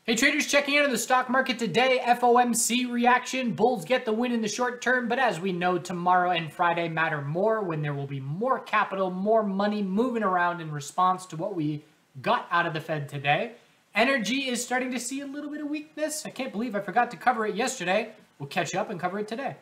Hey traders, checking in on the stock market today. FOMC reaction. Bulls get the win in the short term, but as we know, tomorrow and Friday matter more when there will be more capital, more money moving around in response to what we got out of the Fed today. Energy is starting to see a little bit of weakness. I can't believe I forgot to cover it yesterday. We'll catch up and cover it today.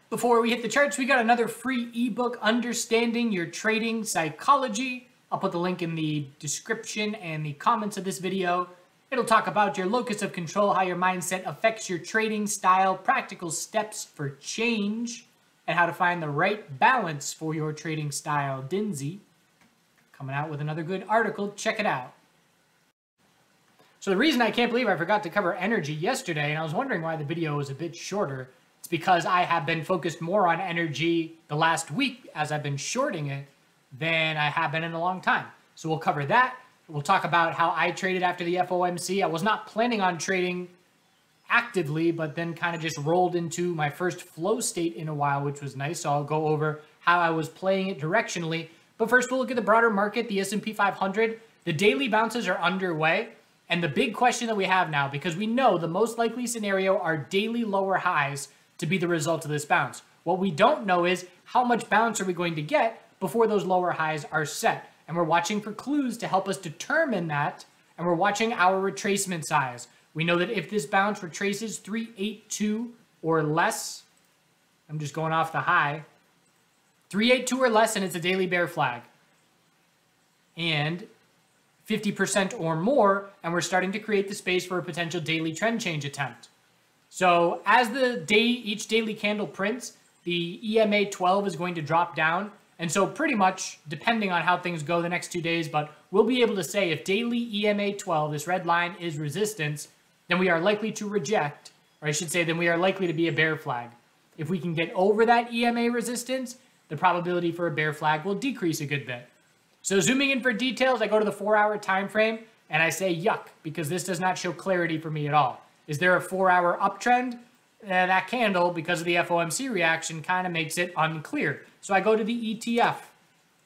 Before we hit the charts, we got another free ebook, Understanding Your Trading Psychology. I'll put the link in the description and the comments of this video. It'll talk about your locus of control, how your mindset affects your trading style, practical steps for change, and how to find the right balance for your trading style. Dinsey coming out with another good article. Check it out. So the reason I can't believe I forgot to cover energy yesterday, and I was wondering why the video was a bit shorter, it's because I have been focused more on energy the last week as I've been shorting it than I have been in a long time. So we'll cover that. We'll talk about how I traded after the FOMC. I was not planning on trading actively, but then kind of just rolled into my first flow state in a while, which was nice. So I'll go over how I was playing it directionally. But first, we'll look at the broader market, the S&P 500. The daily bounces are underway. And the big question that we have now, because we know the most likely scenario are daily lower highs to be the result of this bounce. What we don't know is how much bounce are we going to get before those lower highs are set. And we're watching for clues to help us determine that. And we're watching our retracement size. We know that if this bounce retraces 382 or less, I'm just going off the high, 382 or less, and it's a daily bear flag. And 50% or more, and we're starting to create the space for a potential daily trend change attempt. So as each daily candle prints, the EMA 12 is going to drop down. And so pretty much, depending on how things go the next 2 days, but we'll be able to say if daily EMA 12, this red line, is resistance, then we are likely to reject, or I should say, then we are likely to be a bear flag. If we can get over that EMA resistance, the probability for a bear flag will decrease a good bit. So zooming in for details, I go to the 4-hour time frame, and I say yuck, because this does not show clarity for me at all. Is there a 4-hour uptrend? That candle, because of the FOMC reaction, kind of makes it unclear. So I go to the ETF,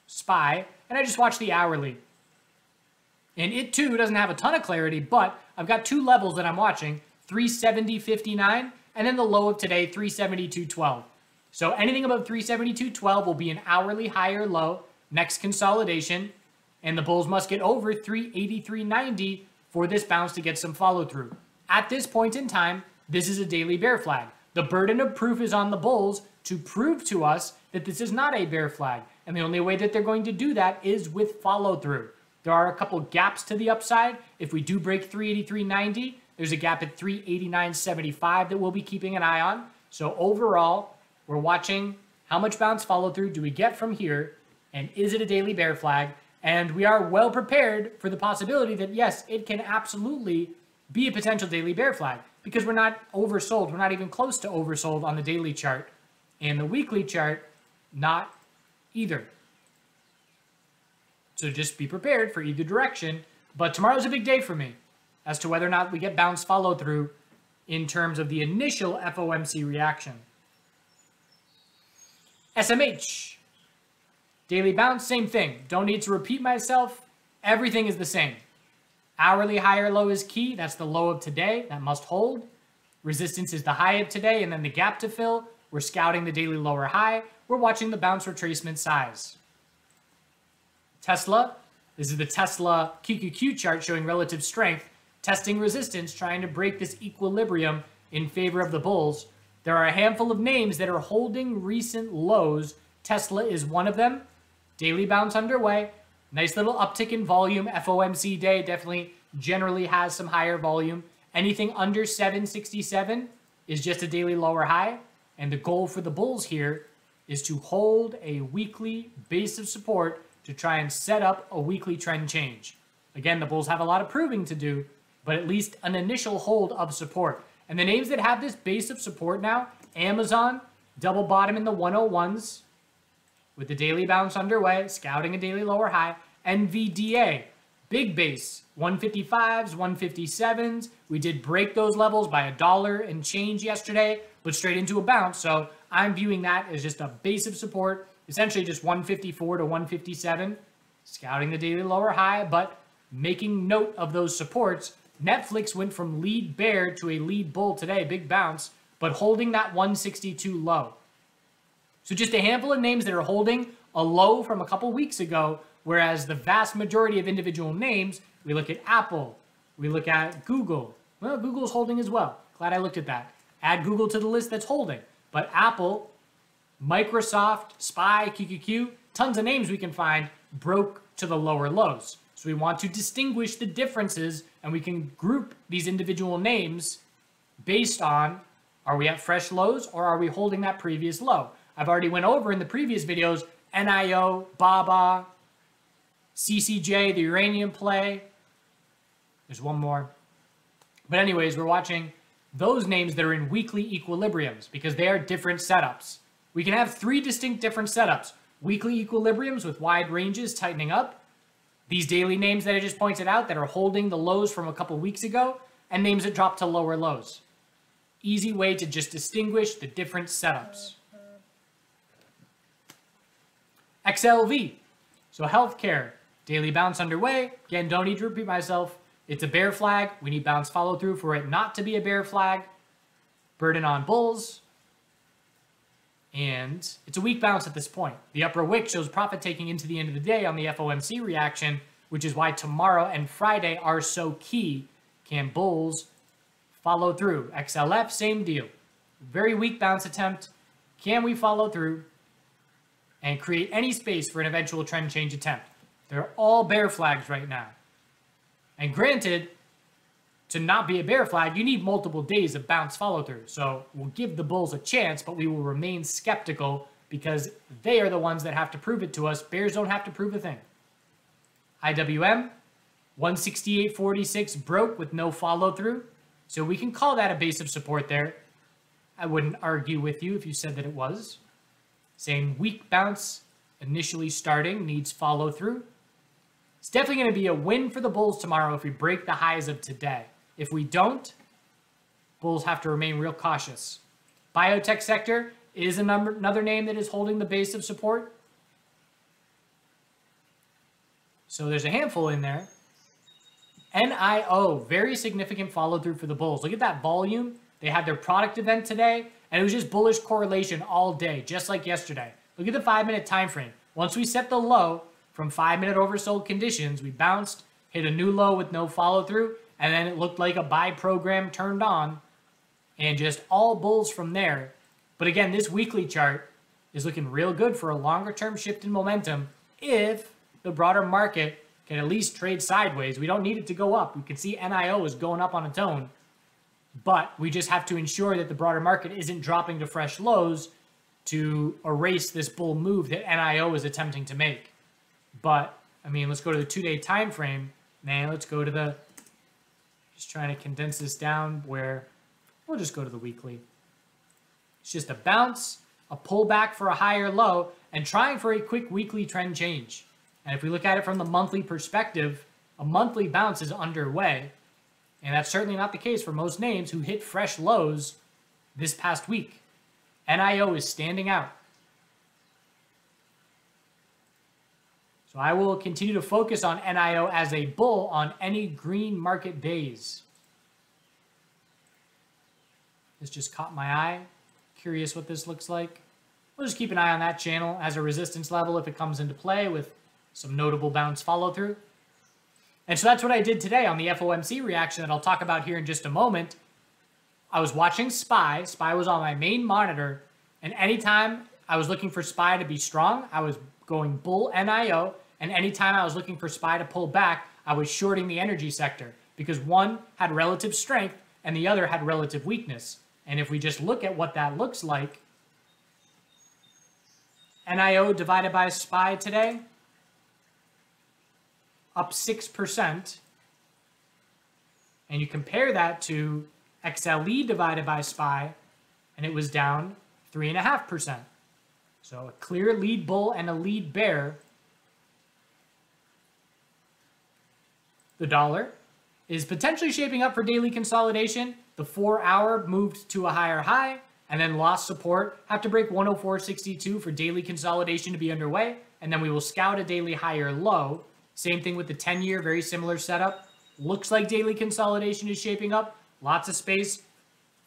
SPY, and I just watch the hourly. And it too doesn't have a ton of clarity, but I've got two levels that I'm watching, 370.59, and then the low of today, 372.12. So anything above 372.12 will be an hourly high or low, next consolidation, and the bulls must get over 383.90 for this bounce to get some follow through. At this point in time, this is a daily bear flag. The burden of proof is on the bulls to prove to us that this is not a bear flag. And the only way that they're going to do that is with follow through. There are a couple gaps to the upside. If we do break 383.90, there's a gap at 389.75 that we'll be keeping an eye on. So overall, we're watching how much bounce follow through do we get from here, and is it a daily bear flag? And we are well prepared for the possibility that yes, it can absolutely be a potential daily bear flag, because we're not oversold. We're not even close to oversold on the daily chart, and the weekly chart, not either. So just be prepared for either direction. But tomorrow's a big day for me as to whether or not we get bounce follow through in terms of the initial FOMC reaction. SMH. Daily bounce, same thing. Don't need to repeat myself. Everything is the same. Hourly high or low is key. That's the low of today. That must hold. Resistance is the high of today, and then the gap to fill. We're scouting the daily lower high. We're watching the bounce retracement size. Tesla. This is the Tesla QQQ chart showing relative strength. Testing resistance, trying to break this equilibrium in favor of the bulls. There are a handful of names that are holding recent lows. Tesla is one of them. Daily bounce underway. Nice little uptick in volume. FOMC day definitely generally has some higher volume. Anything under 767 is just a daily lower high. And the goal for the bulls here is to hold a weekly base of support to try and set up a weekly trend change. Again, the bulls have a lot of proving to do, but at least an initial hold of support. And the names that have this base of support now, Amazon, double bottom in the 101s, with the daily bounce underway, scouting a daily lower high. NVDA, big base, 155s, 157s. We did break those levels by $1 and change yesterday, but straight into a bounce. So I'm viewing that as just a base of support, essentially just 154 to 157, scouting the daily lower high, but making note of those supports Netflix went from lead bear to a lead bull today, big bounce, but holding that 162 low. So just a handful of names that are holding a low from a couple weeks ago, whereas the vast majority of individual names, we look at Apple, we look at Google. Well, Google's holding as well. Glad I looked at that. Add Google to the list that's holding. But Apple, Microsoft, SPY, QQQ, tons of names we can find broke to the lower lows. So we want to distinguish the differences, and we can group these individual names based on, are we at fresh lows or are we holding that previous low? I've already went over in the previous videos, NIO, BABA, CCJ, the uranium play. There's one more. But anyways, we're watching those names that are in weekly equilibriums because they are different setups. We can have three distinct different setups. Weekly equilibriums with wide ranges tightening up. These daily names that I just pointed out that are holding the lows from a couple weeks ago, and names that drop to lower lows. Easy way to just distinguish the different setups. XLV. So healthcare. Daily bounce underway. Again, don't need to repeat myself. It's a bear flag. We need bounce follow through for it not to be a bear flag. Burden on bulls. And it's a weak bounce at this point. The upper wick shows profit taking into the end of the day on the FOMC reaction, which is why tomorrow and Friday are so key. Can bulls follow through? XLF, same deal. Very weak bounce attempt. Can we follow through and create any space for an eventual trend change attempt? They're all bear flags right now. And granted, to not be a bear flag, you need multiple days of bounce follow through. So we'll give the bulls a chance, but we will remain skeptical because they are the ones that have to prove it to us. Bears don't have to prove a thing. IWM, 168.46 broke with no follow through. So we can call that a base of support there. I wouldn't argue with you if you said that it was. Same weak bounce initially starting, needs follow through. It's definitely going to be a win for the bulls tomorrow if we break the highs of today. If we don't, bulls have to remain real cautious. Biotech sector is another name that is holding the base of support. So there's a handful in there. NIO, very significant follow through for the bulls. Look at that volume. They had their product event today, and it was just bullish correlation all day, just like yesterday. Look at the 5-minute time frame. Once we set the low from 5-minute oversold conditions, we bounced, hit a new low with no follow through, and then it looked like a buy program turned on, and just all bulls from there. But again, this weekly chart is looking real good for a longer term shift in momentum if the broader market can at least trade sideways. We don't need it to go up. We can see NIO is going up on its own, but we just have to ensure that the broader market isn't dropping to fresh lows to erase this bull move that NIO is attempting to make. But, I mean, let's go to the 2-day time frame. Man, let's go to the, just trying to condense this down where we'll just go to the weekly. It's just a bounce, a pullback for a higher low, and trying for a quick weekly trend change. And if we look at it from the monthly perspective, a monthly bounce is underway. And that's certainly not the case for most names who hit fresh lows this past week. NIO is standing out. So I will continue to focus on NIO as a bull on any green market days. This just caught my eye. Curious what this looks like. We'll just keep an eye on that channel as a resistance level if it comes into play with some notable bounce follow through. And so that's what I did today on the FOMC reaction that I'll talk about here in just a moment. I was watching SPY. SPY was on my main monitor. And anytime I was looking for SPY to be strong, I was going bull NIO. And anytime I was looking for SPY to pull back, I was shorting the energy sector because one had relative strength and the other had relative weakness. And if we just look at what that looks like, NIO divided by SPY today, up 6%. And you compare that to XLE divided by SPY, and it was down 3.5%. So a clear lead bull and a lead bear. The dollar is potentially shaping up for daily consolidation. The 4-hour moved to a higher high and then lost support. Have to break 104.62 for daily consolidation to be underway. And then we will scout a daily higher low. Same thing with the 10-year, very similar setup. looks like daily consolidation is shaping up. Lots of space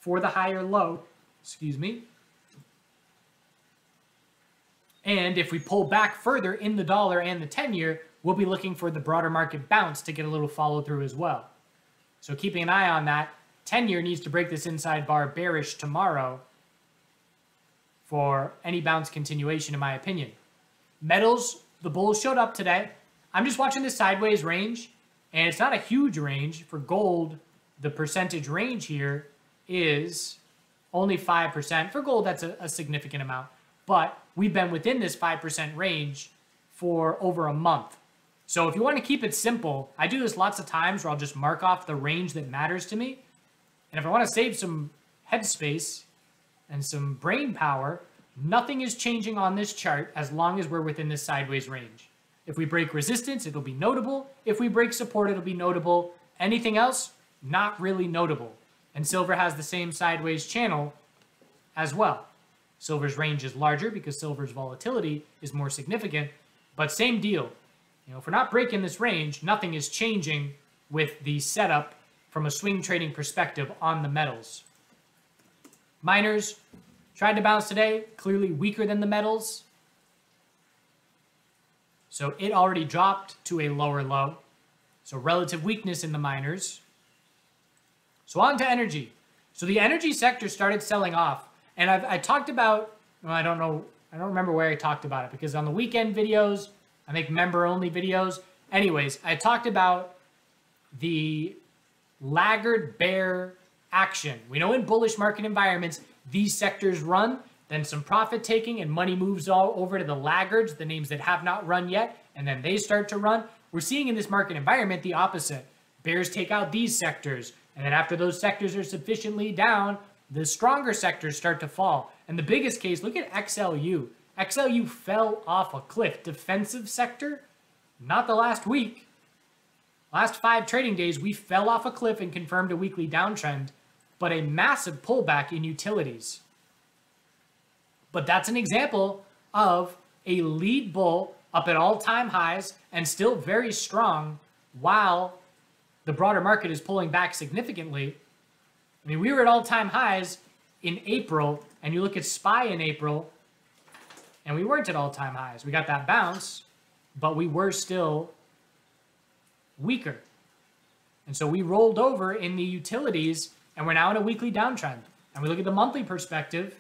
for the higher low, excuse me. And if we pull back further in the dollar and the 10-year, we'll be looking for the broader market bounce to get a little follow through as well. So keeping an eye on that. 10-year needs to break this inside bar bearish tomorrow for any bounce continuation, in my opinion. Metals, the bulls showed up today. I'm just watching this sideways range, and it's not a huge range. For gold, the percentage range here is only 5%. For gold, that's a significant amount. But we've been within this 5% range for over a month. So if you want to keep it simple, I do this lots of times where I'll just mark off the range that matters to me. And if I want to save some headspace and some brain power, nothing is changing on this chart as long as we're within this sideways range. If we break resistance, it'll be notable. If we break support, it'll be notable. Anything else, not really notable. And silver has the same sideways channel as well. Silver's range is larger because silver's volatility is more significant, but same deal. You know, if we're not breaking this range, nothing is changing with the setup from a swing trading perspective on the metals. Miners tried to bounce today, clearly weaker than the metals. So it already dropped to a lower low. So relative weakness in the miners. So on to energy. So the energy sector started selling off. And I talked about, well, I don't remember where I talked about it, because on the weekend videos, I make member-only videos. Anyways, I talked about the laggard bear action. We know in bullish market environments, these sectors run, then some profit taking and money moves all over to the laggards, the names that have not run yet, and then they start to run. We're seeing in this market environment the opposite. Bears take out these sectors, and then after those sectors are sufficiently down, the stronger sectors start to fall. And the biggest case, look at XLU. XLU fell off a cliff. Defensive sector, not the last week. Last 5 trading days, we fell off a cliff and confirmed a weekly downtrend, but a massive pullback in utilities. But that's an example of a lead bull up at all-time highs and still very strong while the broader market is pulling back significantly. I mean, we were at all-time highs in April, and you look at SPY in April, and we weren't at all-time highs. We got that bounce, but we were still weaker. And so we rolled over in the utilities, and we're now in a weekly downtrend. And we look at the monthly perspective,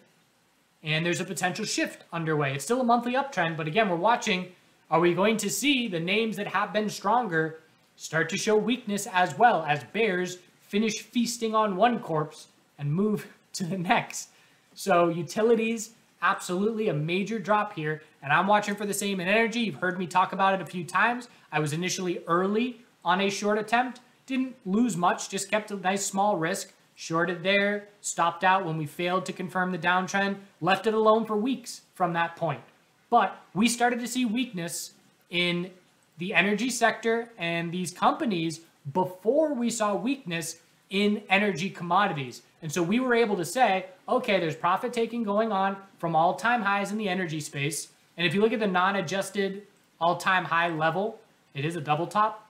and there's a potential shift underway. It's still a monthly uptrend, but again, we're watching, are we going to see the names that have been stronger start to show weakness as well as bears finish feasting on one corpse and move to the next? So utilities, absolutely a major drop here, and I'm watching for the same in energy. You've heard me talk about it a few times. I was initially early on a short attempt, didn't lose much, just kept a nice small risk, shorted there, stopped out when we failed to confirm the downtrend, left it alone for weeks from that point. But we started to see weakness in the energy sector and these companies before we saw weakness in energy commodities. And so we were able to say, okay, there's profit taking going on from all-time highs in the energy space. And if you look at the non-adjusted all-time high level, it is a double top.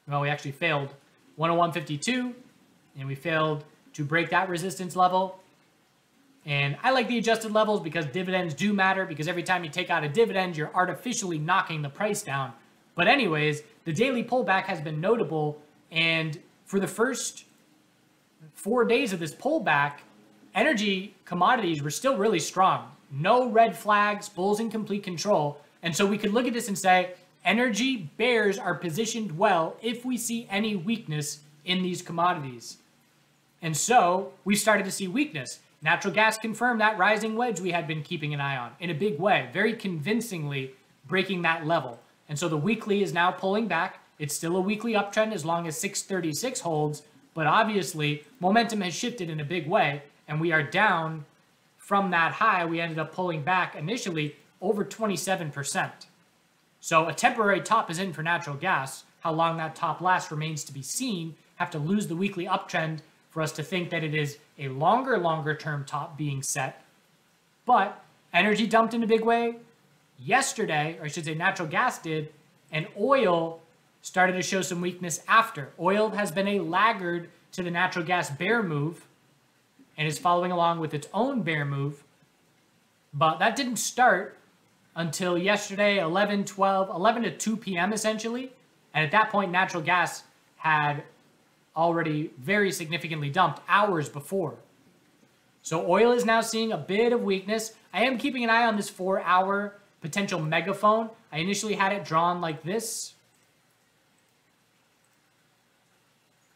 Well, we actually failed 101.52, and we failed to break that resistance level. And I like the adjusted levels because dividends do matter, because every time you take out a dividend, you're artificially knocking the price down. But anyways, the daily pullback has been notable, and for the first 4 days of this pullback, energy commodities were still really strong. No red flags, bulls in complete control. And so we could look at this and say, energy bears are positioned well if we see any weakness in these commodities. And so we started to see weakness. Natural gas confirmed that rising wedge we had been keeping an eye on in a big way, very convincingly breaking that level. And so the weekly is now pulling back. It's still a weekly uptrend as long as 636 holds, but obviously momentum has shifted in a big way, and we are down from that high. We ended up pulling back initially over 27%. So a temporary top is in for natural gas. How long that top lasts remains to be seen. Have to lose the weekly uptrend for us to think that it is a longer term top being set. But energy dumped in a big way yesterday, or I should say natural gas did, and oil started to show some weakness after. Oil has been a laggard to the natural gas bear move and is following along with its own bear move. But that didn't start until yesterday, 11 to 2 p.m. essentially. And at that point, natural gas had already very significantly dumped hours before. So oil is now seeing a bit of weakness. I am keeping an eye on this 4-hour potential megaphone. I initially had it drawn like this.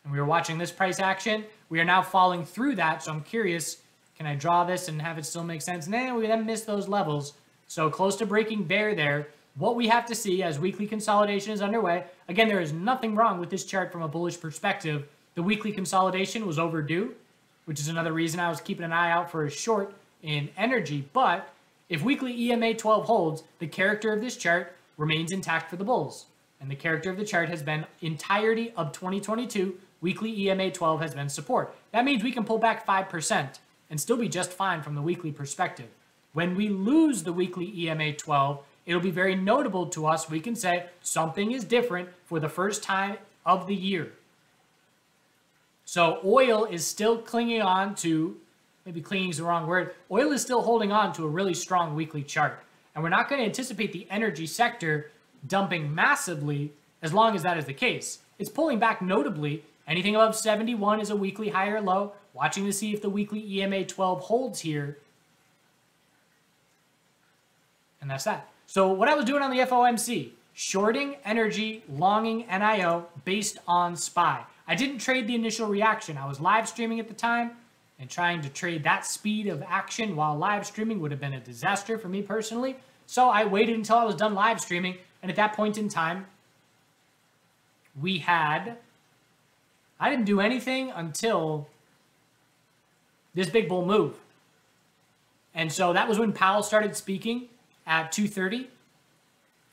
And we were watching this price action. We are now falling through that, so I'm curious, can I draw this and have it still make sense? Nah, we then missed those levels. So close to breaking bear there. What we have to see as weekly consolidation is underway. Again, there is nothing wrong with this chart from a bullish perspective. The weekly consolidation was overdue, which is another reason I was keeping an eye out for a short in energy. But if weekly EMA 12 holds, the character of this chart remains intact for the bulls. And the character of the chart has been entirety of 2022. Weekly EMA 12 has been support. That means we can pull back 5% and still be just fine from the weekly perspective. When we lose the weekly EMA 12, it'll be very notable to us. We can say something is different for the first time of the year. So oil is still clinging on to, maybe clinging is the wrong word, oil is still holding on to a really strong weekly chart. And we're not going to anticipate the energy sector dumping massively as long as that is the case. It's pulling back notably. Anything above 71 is a weekly high or low. Watching to see if the weekly EMA 12 holds here. And that's that. So what I was doing on the FOMC, shorting energy, longing NIO based on SPY. I didn't trade the initial reaction. I was live streaming at the time, and trying to trade that speed of action while live streaming would have been a disaster for me personally. So I waited until I was done live streaming, and at that point in time, I didn't do anything until this big bull move. And so that was when Powell started speaking at 2:30.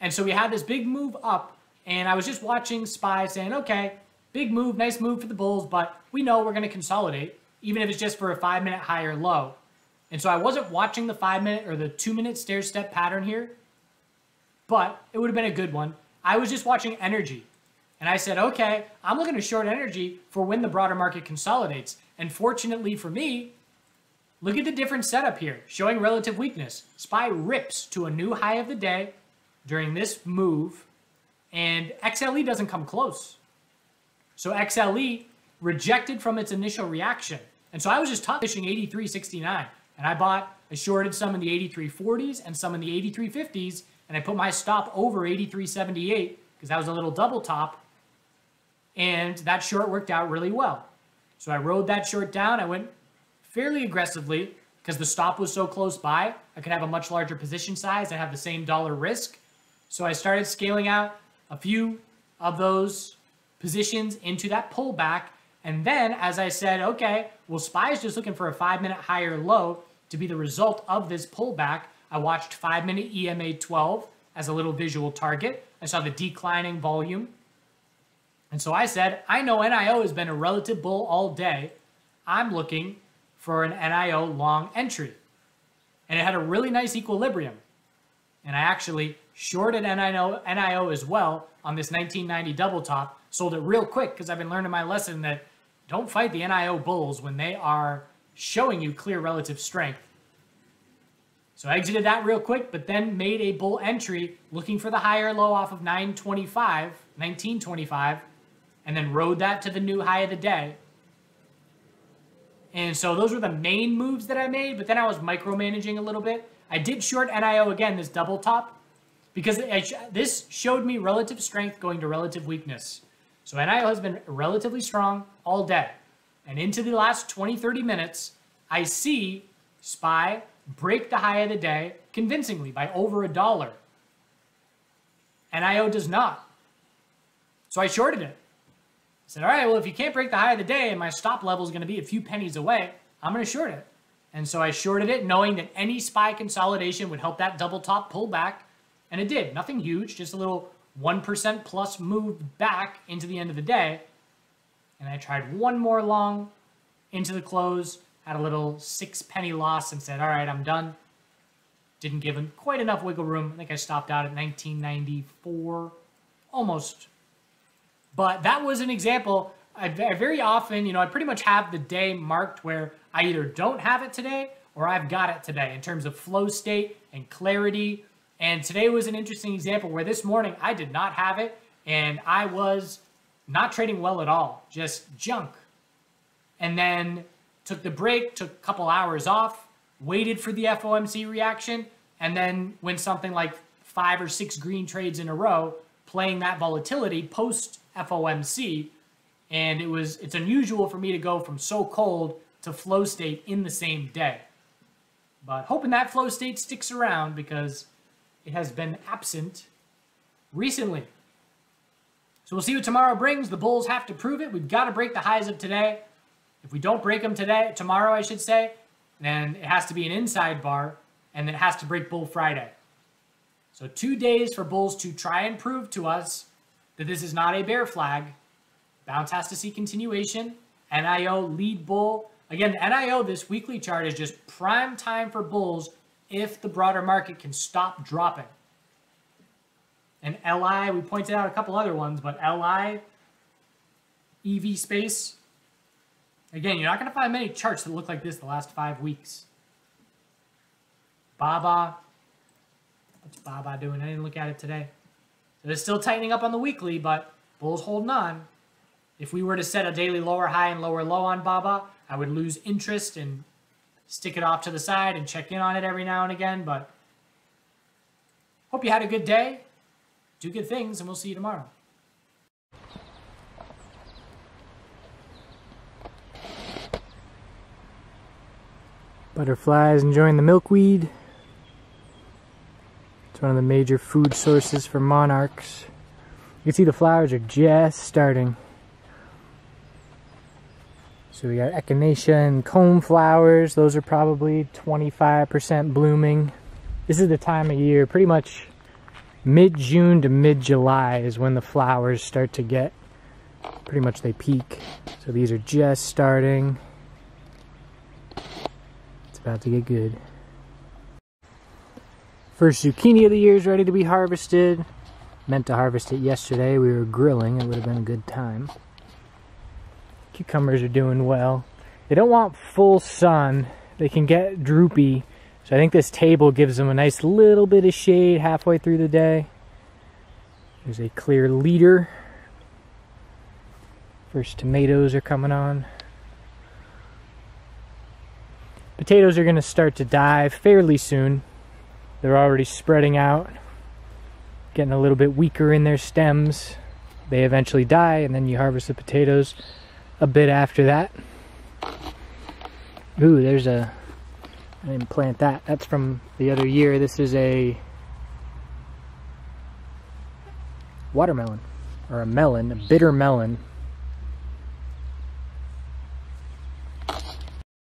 And so we had this big move up, and I was just watching SPY saying, okay, big move, nice move for the bulls, but we know we're going to consolidate, even if it's just for a 5-minute high or low. And so I wasn't watching the 5-minute or the 2-minute stair step pattern here, but it would have been a good one. I was just watching energy. And I said, okay, I'm looking to short energy for when the broader market consolidates. And fortunately for me, look at the different setup here, showing relative weakness. SPY rips to a new high of the day during this move, and XLE doesn't come close. So XLE rejected from its initial reaction. And so I was just top fishing 83.69, and I shorted some in the 83.40s and some in the 83.50s, and I put my stop over 83.78 because that was a little double top. And that short worked out really well. So I rode that short down. I went fairly aggressively because the stop was so close by. I could have a much larger position size and have the same dollar risk. So I started scaling out a few of those positions into that pullback. And then, as I said, okay, well, SPY is just looking for a 5-minute high or low to be the result of this pullback. I watched 5-minute EMA 12 as a little visual target. I saw the declining volume. And so I said, I know NIO has been a relative bull all day. I'm looking for an NIO long entry. And it had a really nice equilibrium. And I actually shorted NIO as well on this 1990 double top. Sold it real quick because I've been learning my lesson that don't fight the NIO bulls when they are showing you clear relative strength. So I exited that real quick, but then made a bull entry looking for the higher low off of 1925, and then rode that to the new high of the day. And so those were the main moves that I made, but then I was micromanaging a little bit. I did short NIO again, this double top, because this showed me relative strength going to relative weakness. So NIO has been relatively strong all day. And into the last 20-30 minutes, I see SPY break the high of the day convincingly by over $1. NIO does not. So I shorted it. I said, all right, well, if you can't break the high of the day and my stop level is going to be a few pennies away, I'm going to short it. And so I shorted it knowing that any SPY consolidation would help that double top pull back. And it did. Nothing huge, just a little 1% plus move back into the end of the day. And I tried one more long into the close, had a little 6-penny loss and said, all right, I'm done. Didn't give him quite enough wiggle room. I think I stopped out at 1994, almost But that was an example. I very often, I pretty much have the day marked where I either don't have it today or I've got it today in terms of flow state and clarity. And today was an interesting example where this morning I did not have it and I was not trading well at all, just junk. And then took the break, took a couple hours off, waited for the FOMC reaction, and then went something like 5 or 6 green trades in a row, playing that volatility post FOMC. And it's unusual for me to go from so cold to flow state in the same day. But hoping that flow state sticks around because it has been absent recently. So we'll see what tomorrow brings. The bulls have to prove it. We've got to break the highs of today. If we don't break them tomorrow, I should say, then it has to be an inside bar, and then it has to break Bull Friday. So 2 days for bulls to try and prove to us that this is not a bear flag. Bounce has to see continuation. NIO lead bull. Again, the NIO, this weekly chart, is just prime time for bulls if the broader market can stop dropping. And LI, we pointed out a couple other ones, but LI, EV space. Again, you're not going to find many charts that look like this the last 5 weeks. BABA. What's BABA doing? I didn't look at it today. So it's still tightening up on the weekly, but bulls holding on. If we were to set a daily lower high and lower low on BABA, I would lose interest and stick it off to the side and check in on it every now and again. But hope you had a good day. Do good things, and we'll see you tomorrow. Butterflies enjoying the milkweed. It's one of the major food sources for monarchs. You can see the flowers are just starting. So we got echinacea and comb flowers. Those are probably 25% blooming. This is the time of year, pretty much mid-June to mid-July is when the flowers start to get, pretty much they peak. So these are just starting. It's about to get good. First zucchini of the year is ready to be harvested. Meant to harvest it yesterday. We were grilling. It would have been a good time. Cucumbers are doing well. They don't want full sun. They can get droopy. So I think this table gives them a nice little bit of shade halfway through the day. There's a clear leader. First tomatoes are coming on. Potatoes are going to start to die fairly soon. They're already spreading out, getting a little bit weaker in their stems. They eventually die, and then you harvest the potatoes a bit after that. Ooh, there's a... I didn't plant that. That's from the other year. This is a watermelon, or a melon, a bitter melon.